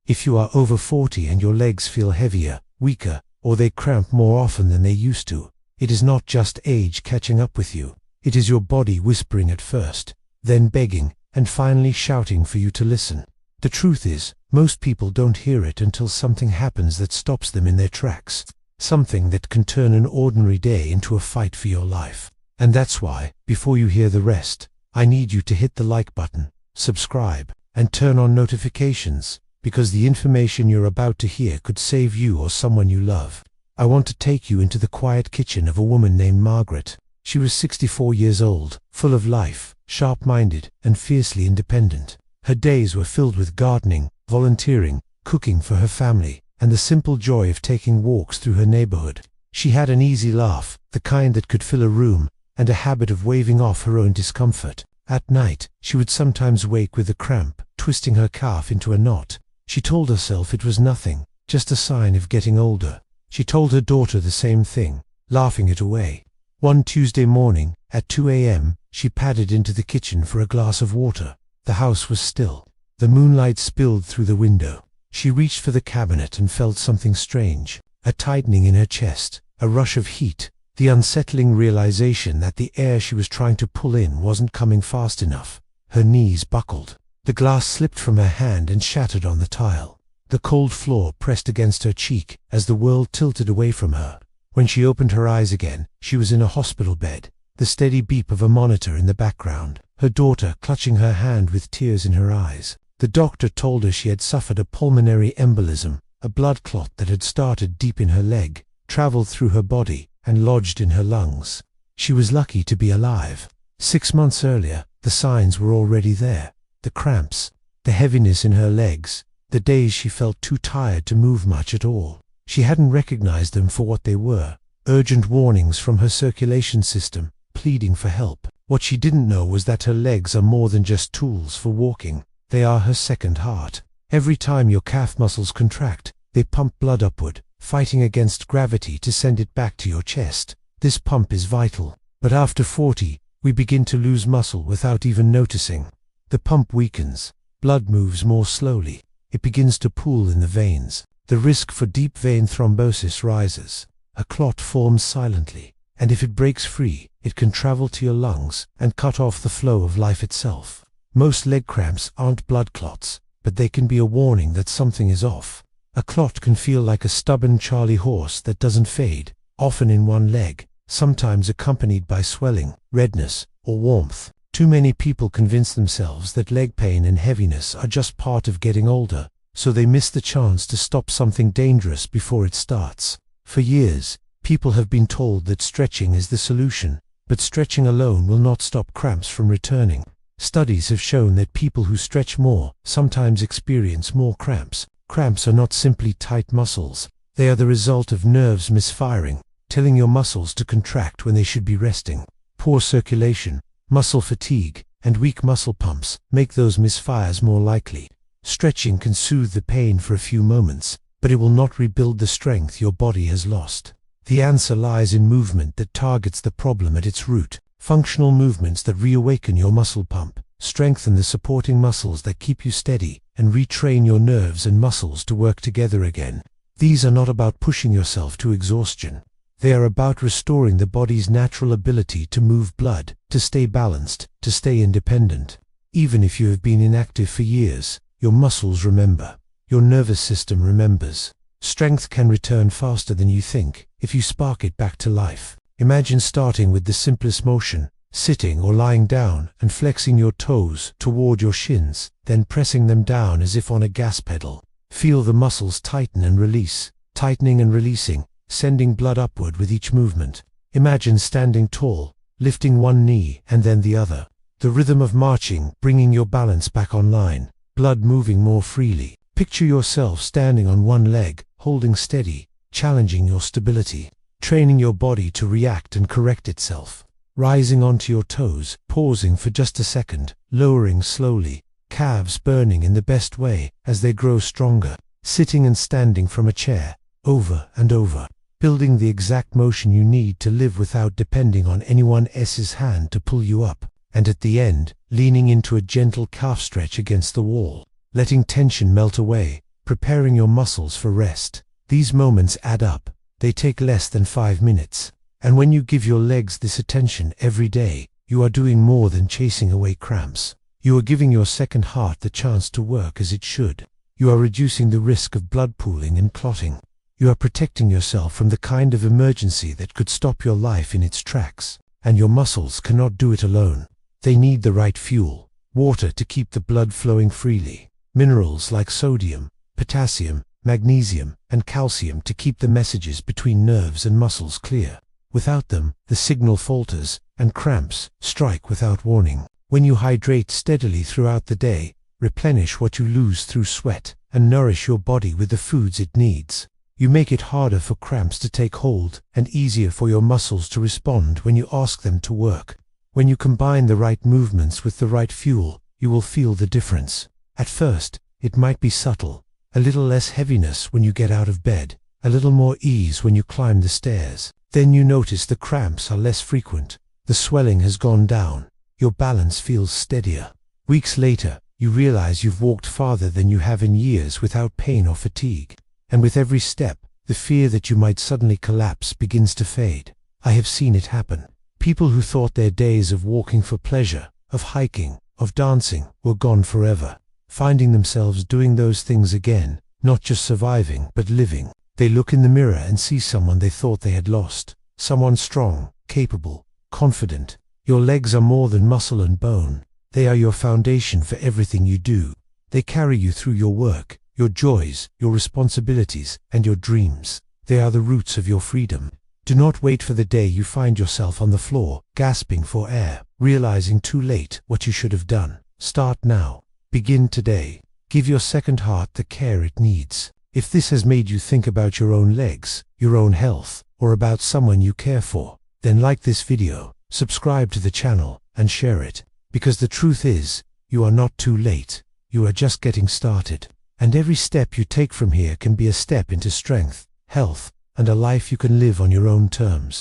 If you are over 40 and your legs feel heavier, weaker, or they cramp more often than they used to, it is not just age catching up with you. It is your body whispering at first, then begging, and finally shouting for you to listen. The truth is, most people don't hear it until something happens that stops them in their tracks. Something that can turn an ordinary day into a fight for your life. And that's why, before you hear the rest, I need you to hit the like button, subscribe, and turn on notifications, because the information you're about to hear could save you or someone you love. I want to take you into the quiet kitchen of a woman named Margaret. She was 64 years old, full of life, sharp-minded, and fiercely independent. Her days were filled with gardening, volunteering, cooking for her family, and the simple joy of taking walks through her neighborhood. She had an easy laugh, the kind that could fill a room, and a habit of waving off her own discomfort. At night, she would sometimes wake with a cramp, twisting her calf into a knot. She told herself it was nothing, just a sign of getting older. She told her daughter the same thing, laughing it away. One Tuesday morning, at 2 a.m., she padded into the kitchen for a glass of water. The house was still. The moonlight spilled through the window. She reached for the cabinet and felt something strange, a tightening in her chest, a rush of heat, the unsettling realization that the air she was trying to pull in wasn't coming fast enough. Her knees buckled. The glass slipped from her hand and shattered on the tile. The cold floor pressed against her cheek as the world tilted away from her. When she opened her eyes again, she was in a hospital bed, the steady beep of a monitor in the background, her daughter clutching her hand with tears in her eyes. The doctor told her she had suffered a pulmonary embolism, a blood clot that had started deep in her leg, traveled through her body, and lodged in her lungs. She was lucky to be alive. 6 months earlier, the signs were already there. The cramps, the heaviness in her legs, the days she felt too tired to move much at all. She hadn't recognized them for what they were, urgent warnings from her circulation system, pleading for help. What she didn't know was that her legs are more than just tools for walking. They are her second heart. Every time your calf muscles contract, they pump blood upward, fighting against gravity to send it back to your chest. This pump is vital. But after 40, we begin to lose muscle without even noticing. The pump weakens. Blood moves more slowly. It begins to pool in the veins. The risk for deep vein thrombosis rises. A clot forms silently, and if it breaks free, it can travel to your lungs and cut off the flow of life itself. Most leg cramps aren't blood clots, but they can be a warning that something is off. A clot can feel like a stubborn Charlie horse that doesn't fade, often in one leg, sometimes accompanied by swelling, redness, or warmth. Too many people convince themselves that leg pain and heaviness are just part of getting older, so they miss the chance to stop something dangerous before it starts. For years, people have been told that stretching is the solution, but stretching alone will not stop cramps from returning. Studies have shown that people who stretch more sometimes experience more cramps. Cramps are not simply tight muscles. They are the result of nerves misfiring, telling your muscles to contract when they should be resting. Poor circulation, muscle fatigue, and weak muscle pumps make those misfires more likely. Stretching can soothe the pain for a few moments, but it will not rebuild the strength your body has lost. The answer lies in movement that targets the problem at its root. Functional movements that reawaken your muscle pump, strengthen the supporting muscles that keep you steady, and retrain your nerves and muscles to work together again. These are not about pushing yourself to exhaustion. They are about restoring the body's natural ability to move blood, to stay balanced, to stay independent. Even if you have been inactive for years, your muscles remember. Your nervous system remembers. Strength can return faster than you think if you spark it back to life. Imagine starting with the simplest motion, sitting or lying down and flexing your toes toward your shins, then pressing them down as if on a gas pedal. Feel the muscles tighten and release, tightening and releasing, sending blood upward with each movement. Imagine standing tall, lifting one knee and then the other. The rhythm of marching, bringing your balance back online, blood moving more freely. Picture yourself standing on one leg, holding steady, challenging your stability, training your body to react and correct itself. Rising onto your toes, pausing for just a second, lowering slowly, calves burning in the best way as they grow stronger, sitting and standing from a chair, over and over, building the exact motion you need to live without depending on anyone else's hand to pull you up, and at the end, leaning into a gentle calf stretch against the wall, letting tension melt away, preparing your muscles for rest. These moments add up. They take less than 5 minutes. And when you give your legs this attention every day, you are doing more than chasing away cramps. You are giving your second heart the chance to work as it should. You are reducing the risk of blood pooling and clotting. You are protecting yourself from the kind of emergency that could stop your life in its tracks. And your muscles cannot do it alone. They need the right fuel: water to keep the blood flowing freely, minerals like sodium, potassium, magnesium, and calcium to keep the messages between nerves and muscles clear. Without them, the signal falters, and cramps strike without warning. When you hydrate steadily throughout the day, replenish what you lose through sweat, and nourish your body with the foods it needs, you make it harder for cramps to take hold and easier for your muscles to respond when you ask them to work. When you combine the right movements with the right fuel, you will feel the difference. At first, it might be subtle: a little less heaviness when you get out of bed, a little more ease when you climb the stairs. Then you notice the cramps are less frequent, the swelling has gone down, your balance feels steadier. Weeks later, you realize you've walked farther than you have in years without pain or fatigue. And with every step, the fear that you might suddenly collapse begins to fade. I have seen it happen. People who thought their days of walking for pleasure, of hiking, of dancing, were gone forever, finding themselves doing those things again, not just surviving, but living. They look in the mirror and see someone they thought they had lost, someone strong, capable, confident. Your legs are more than muscle and bone. They are your foundation for everything you do. They carry you through your work, your joys, your responsibilities, and your dreams. They are the roots of your freedom. Do not wait for the day you find yourself on the floor, gasping for air, realizing too late what you should have done. Start now. Begin today. Give your second heart the care it needs. If this has made you think about your own legs, your own health, or about someone you care for, then like this video, subscribe to the channel, and share it. Because the truth is, you are not too late. You are just getting started. And every step you take from here can be a step into strength, health, and a life you can live on your own terms.